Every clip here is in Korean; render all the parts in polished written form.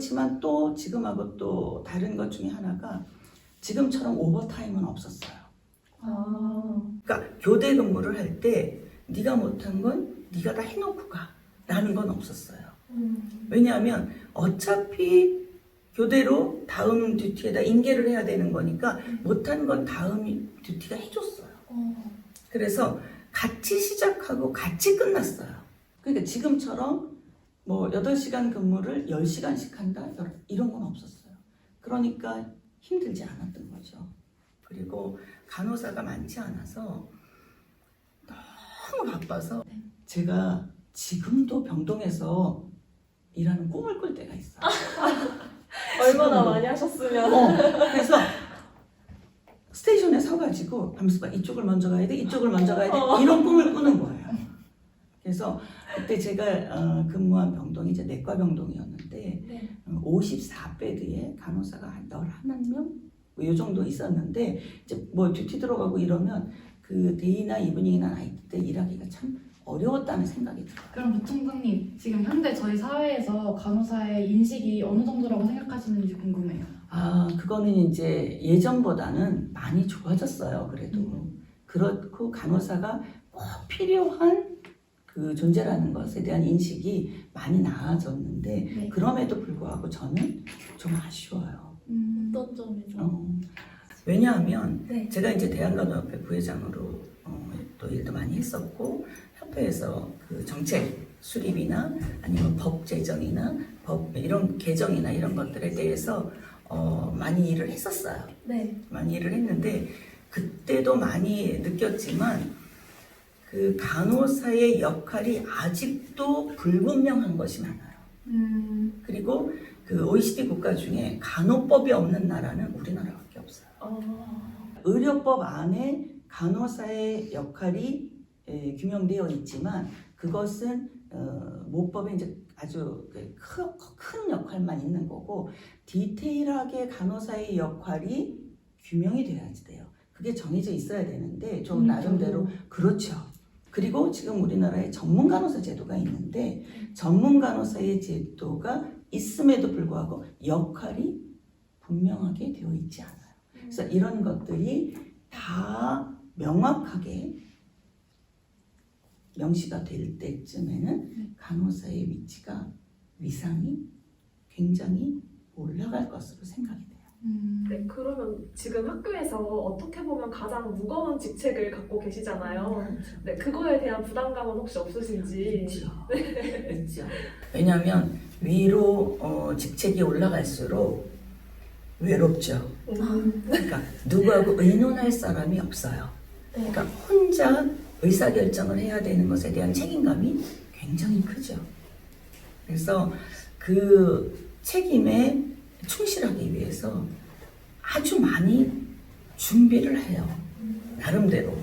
그렇지만 또 지금하고 또 다른 것 중에 하나가 지금처럼 오버타임은 없었어요. 그러니까 교대 근무를 할 때 네가 못한 건 네가 다 해놓고 가라는 건 없었어요. 왜냐하면 어차피 교대로 다음 듀티에다 인계를 해야 되는 거니까 못한 건 다음 듀티가 해줬어요. 그래서 같이 시작하고 같이 끝났어요. 그러니까 지금처럼 뭐 8시간 근무를 10시간씩 한다? 이런 건 없었어요. 그러니까 힘들지 않았던 거죠. 그리고 간호사가 많지 않아서 너무 바빠서 제가 지금도 병동에서 일하는 꿈을 꿀 때가 있어요. 얼마나 많이 하셨으면. 그래서 스테이션에 서가지고 하면서 막 이쪽을 먼저 가야 돼, 이쪽을 먼저 가야 돼, 이런 꿈을 꾸는 거예요. 그래서 그때 제가 근무한 병동이 이제 내과 병동이었는데 54베드에 간호사가 한 11명? 뭐 이 정도 있었는데 이제 뭐 듀티 들어가고 이러면 그 데이나 이브닝이나 나이트 때 일하기가 참 어려웠다는 생각이 들어요. 그럼 부총장님, 지금 현대 저희 사회에서 간호사의 인식이 어느 정도라고 생각하시는지 궁금해요. 그거는 이제 예전보다는 많이 좋아졌어요. 그래도 그렇고 간호사가 꼭 필요한 그 존재라는 것에 대한 인식이 많이 나아졌는데 네. 그럼에도 불구하고 저는 좀 아쉬워요. 어떤 점이죠? 왜냐하면 네. 제가 이제 대한간호협회 부회장으로 또 일도 많이 했었고 협회에서 그 정책 수립이나 아니면 법 제정이나 법 이런 개정이나 이런 것들에 대해서 많이 일을 했었어요. 네. 많이 일을 했는데 그때도 많이 느꼈지만 그 간호사의 역할이 아직도 불분명한 것이 많아요. 그리고 그 OECD 국가 중에 간호법이 없는 나라는 우리나라밖에 없어요. 의료법 안에 간호사의 역할이 규명되어 있지만 그것은 모법에 이제 아주 큰 역할만 있는 거고 디테일하게 간호사의 역할이 규명이 돼야지 돼요. 그게 정해져 있어야 되는데 좀 나름대로 그렇죠. 그리고 지금 우리나라에 전문 간호사 제도가 있는데 전문 간호사의 제도가 있음에도 불구하고 역할이 분명하게 되어 있지 않아요. 그래서 이런 것들이 다 명확하게 명시가 될 때쯤에는 간호사의 위치가 위상이 굉장히 올라갈 것으로 생각이 돼요. 네, 그러면 지금 학교에서 어떻게 보면 가장 무거운 직책을 갖고 계시잖아요. 네, 그거에 대한 부담감은 혹시 없으신지? 있죠. 왜냐하면 위로 직책이 올라갈수록 외롭죠. 그러니까 누구하고 의논할 사람이 없어요. 그러니까 혼자 의사결정을 해야 되는 것에 대한 책임감이 굉장히 크죠. 그래서 그 책임에 충실하기 위해서 아주 많이 준비를 해요. 나름대로.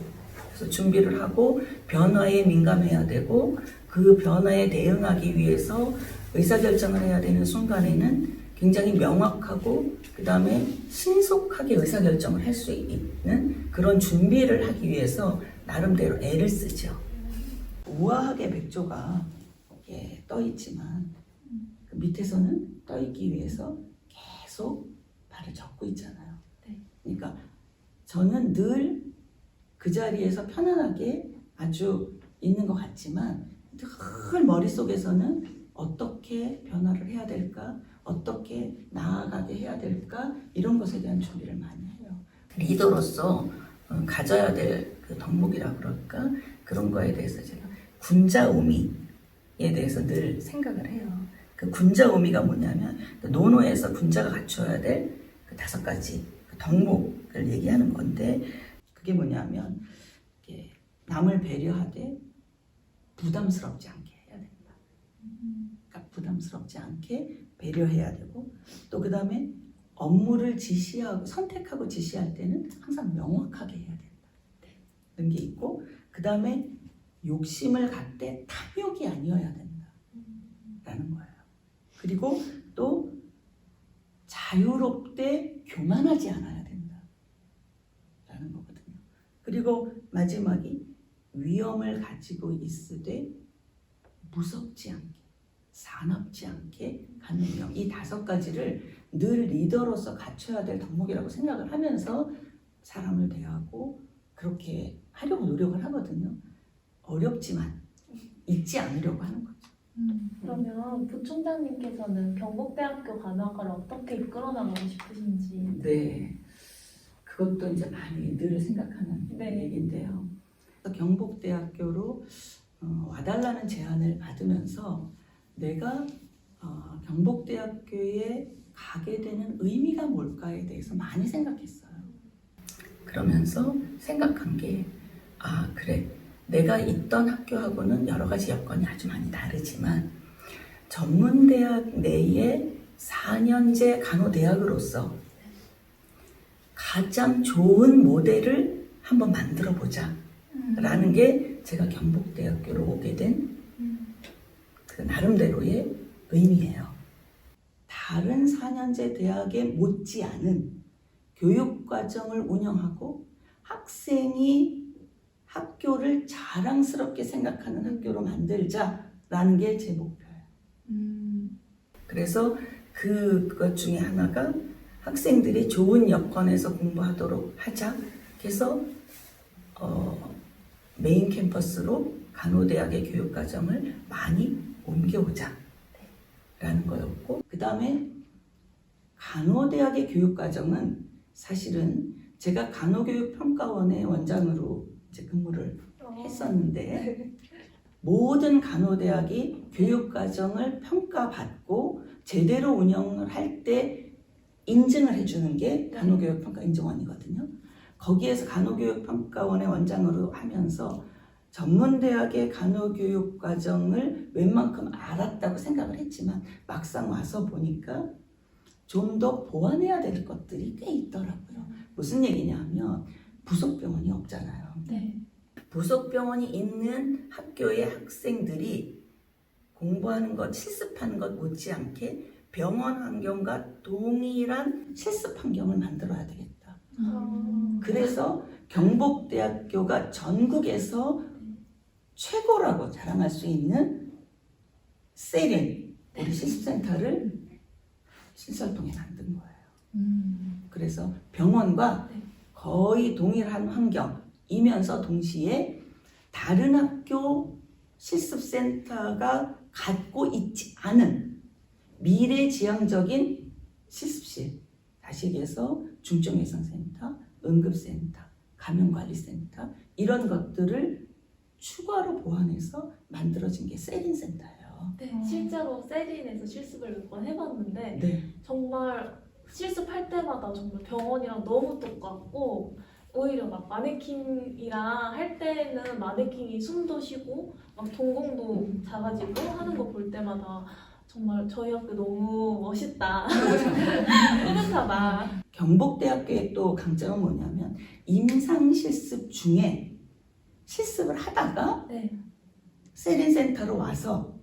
그래서 준비를 하고 변화에 민감해야 되고 그 변화에 대응하기 위해서 의사결정을 해야 되는 순간에는 굉장히 명확하고 그 다음에 신속하게 의사결정을 할 수 있는 그런 준비를 하기 위해서 나름대로 애를 쓰죠. 우아하게 백조가 떠 있지만 그 밑에서는 떠 있기 위해서 계속 발을 젓고 있잖아요. 그러니까 저는 늘 그 자리에서 편안하게 아주 있는 것 같지만 늘 머릿속에서는 어떻게 변화를 해야 될까? 어떻게 나아가게 해야 될까? 이런 것에 대한 준비를 많이 해요. 리더로서 가져야 될 그 덕목이라 그럴까? 그런 거에 대해서 제가 군자우미에 대해서 늘 생각을 해요. 그 군자우미가 뭐냐면 노노에서 군자가 갖춰야 될 그 5가지 그 덕목을 얘기하는 건데 그게 뭐냐면 남을 배려하되 부담스럽지 않게 해야 된다. 그러니까 부담스럽지 않게 배려해야 되고 또 그 다음에 업무를 지시하고 선택하고 지시할 때는 항상 명확하게 해야 된다. 는 게 있고 그 다음에 욕심을 갖되 탐욕이 아니어야 된다. 라는 거예요. 그리고 또 자유롭되 교만하지 않아야 된다. 라는 거거든요. 그리고 마지막이 위험을 가지고 있으되 무섭지 않게 사납지 않게 가는 명, 이 5가지를 늘 리더로서 갖춰야 될 덕목이라고 생각을 하면서 사람을 대하고 그렇게 하려고 노력을 하거든요. 어렵지만 잊지 않으려고 하는 거죠. 그러면 부총장님께서는 경북대학교 간호학과를 어떻게 이끌어 나가고 싶으신지. 네, 그것도 이제 많이 늘 생각하는 네. 얘기인데요. 경북대학교로 와달라는 제안을 받으면서 내가 경북대학교에 가게 되는 의미가 뭘까에 대해서 많이 생각했어요. 그러면서 생각한 게, 아, 그래. 내가 있던 학교하고는 여러 가지 여건이 아주 많이 다르지만 전문대학 내의 4년제 간호대학으로서 가장 좋은 모델을 한번 만들어 보자 라는 게 제가 경북대학교로 오게 된 그 나름대로의 의미예요. 다른 4년제 대학에 못지않은 교육과정을 운영하고 학생이 학교를 자랑스럽게 생각하는 학교로 만들자라는 게 제 목표예요. 그래서 그것 중에 하나가 학생들이 좋은 여건에서 공부하도록 하자. 그래서 메인 캠퍼스로 간호대학의 교육과정을 많이 옮겨오자 라는 거였고, 그 다음에 간호대학의 교육과정은 사실은 제가 간호교육평가원의 원장으로 이제 근무를 했었는데 모든 간호대학이 교육과정을 평가받고 제대로 운영을 할 때 인증을 해주는 게 간호교육평가 인증원이거든요. 거기에서 간호교육평가원의 원장으로 하면서 전문대학의 간호교육과정을 웬만큼 알았다고 생각을 했지만 막상 와서 보니까 좀 더 보완해야 될 것들이 꽤 있더라고요. 무슨 얘기냐면 부속병원이 없잖아요. 네. 부속병원이 있는 학교의 학생들이 공부하는 것, 실습하는 것 못지않게 병원 환경과 동일한 실습 환경을 만들어야 되겠다. 그래서 경북대학교가 전국에서 최고라고 자랑할 수 있는 세린 우리 실습센터를 신설동에 만든 거예요. 그래서 병원과 거의 동일한 환경이면서 동시에 다른 학교 실습센터가 갖고 있지 않은 미래지향적인 실습실, 다시 얘기해서 중증예방센터, 응급센터, 감염관리센터 이런 것들을 추가로 보완해서 만들어진 게 세린센터예요. 네, 실제로 세린에서 실습을 몇 번 해봤는데 네. 정말 실습할 때마다 정말 병원이랑 너무 똑같고 오히려 막 마네킹이랑 할 때는 마네킹이 숨도 쉬고 막 동공도 작아지고 하는 거 볼 때마다 정말 저희 학교 너무 멋있다. 뿌듯하다. 경북대학교의 또 강점은 뭐냐면 임상실습 중에 실습을 하다가 네. 세린센터로 와서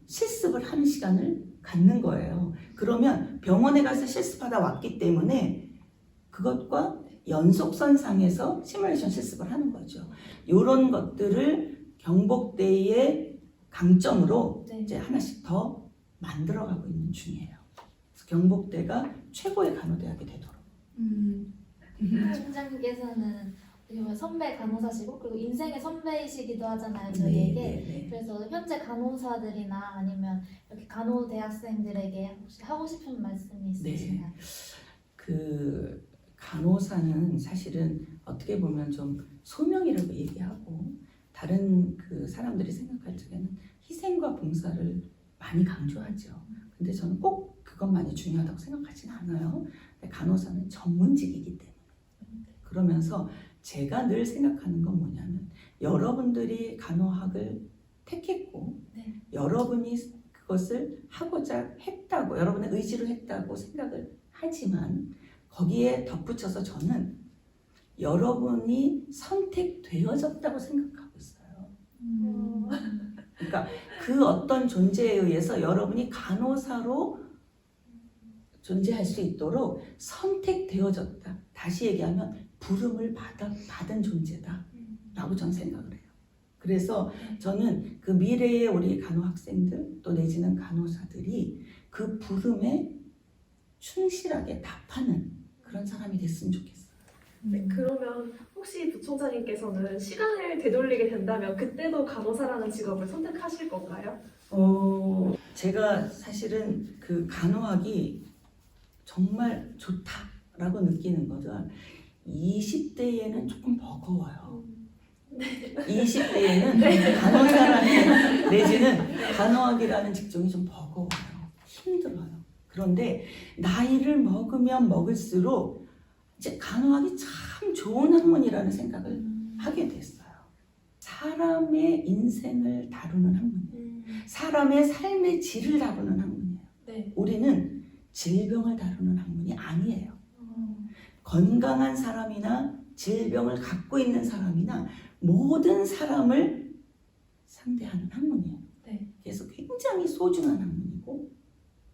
실습을 하는 시간을 갖는 거예요. 그러면 병원에 가서 실습하다 왔기 때문에 그것과 연속선상에서 시뮬레이션 실습을 하는 거죠. 이런 것들을 경북대의 강점으로 네. 이제 하나씩 더 만들어가고 있는 중이에요. 그래서 경북대가 최고의 간호대학이 되도록. 총장님께서는 정말 선배 간호사시고 그리고 인생의 선배이시기도 하잖아요, 저희에게. 네. 그래서 현재 간호사들이나 아니면 이렇게 간호 대학생들에게 혹시 하고 싶은 말씀이 있으신가요? 그 간호사는 사실은 어떻게 보면 좀 소명이라고 얘기하고 다른 그 사람들이 생각할 적에는 희생과 봉사를 많이 강조하죠. 근데 저는 꼭 그것만이 중요하다고 생각하지는 않아요. 간호사는 전문직이기 때문에. 그러면서 제가 늘 생각하는 건 뭐냐면 여러분들이 간호학을 택했고 네. 여러분이 그것을 하고자 했다고 여러분의 의지로 했다고 생각을 하지만 거기에 덧붙여서 저는 여러분이 선택되어졌다고 생각하고 있어요. 그러니까 그 어떤 존재에 의해서 여러분이 간호사로 존재할 수 있도록 선택되어졌다. 다시 얘기하면 부름을 받은 존재다 라고 저는 생각을 해요. 그래서 저는 그 미래의 우리 간호 학생들 또 내지는 간호사들이 그 부름에 충실하게 답하는 그런 사람이 됐으면 좋겠어요. 네, 그러면 혹시 부총장님께서는 시간을 되돌리게 된다면 그때도 간호사라는 직업을 선택하실 건가요? 제가 사실은 그 간호학이 정말 좋다라고 느끼는 것은 20대에는 조금 버거워요. 20대에는 간호사라는 내지는 간호학이라는 직종이 좀 버거워요. 힘들어요. 그런데 나이를 먹으면 먹을수록 이제 간호학이 참 좋은 학문이라는 생각을 하게 됐어요. 사람의 인생을 다루는 학문이에요. 사람의 삶의 질을 다루는 학문이에요. 네. 우리는 질병을 다루는 학문이 아니에요. 건강한 사람이나 질병을 갖고 있는 사람이나 모든 사람을 상대하는 학문이에요. 네. 그래서 굉장히 소중한 학문이고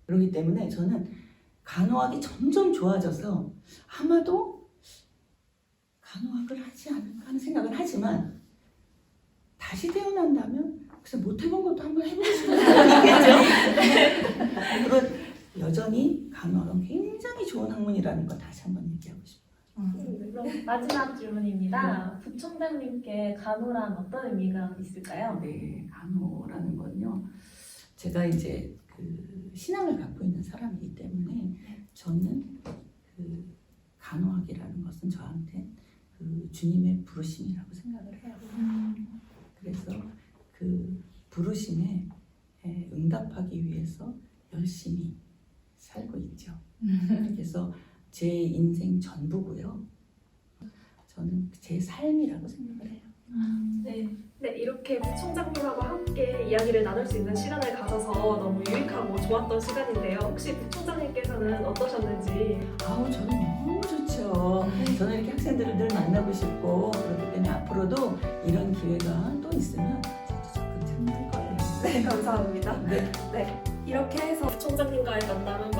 그렇기 때문에 저는 간호학이 점점 좋아져서 아마도 간호학을 하지 않을까 하는 생각을 하지만 다시 태어난다면 글쎄 못 해본 것도 한번 해보고 싶은 생각이 있겠죠. 그런 여전히 간호학은 굉장히 좋은 학문이라는 거 다시 한번 얘기하고 싶어요. 그럼 마지막 질문입니다. 부총장님께 간호란 어떤 의미가 있을까요? 네, 간호라는 건요. 제가 이제 그 신앙을 갖고 있는 사람이기 때문에 저는 그 간호학이라는 것은 저한테 그 주님의 부르심이라고 생각을 해요. 그래서 그 부르심에 응답하기 위해서 열심히 살고 있죠. 그래서 제 인생 전부고요. 저는 제 삶이라고 생각을 해요. 네. 네, 이렇게 부총장님하고 함께 이야기를 나눌 수 있는 시간을 가져서 너무 유익하고 좋았던 시간인데요. 혹시 부총장님께서는 어떠셨는지? 아우 저는 너무 좋죠. 저는 이렇게 학생들을 늘 만나고 싶고 그렇기 때문에 앞으로도 이런 기회가 또 있으면 저도 적극 참여할 거예요. 네, 감사합니다. 네. 네, 이렇게 해서 부총장님과의 만남은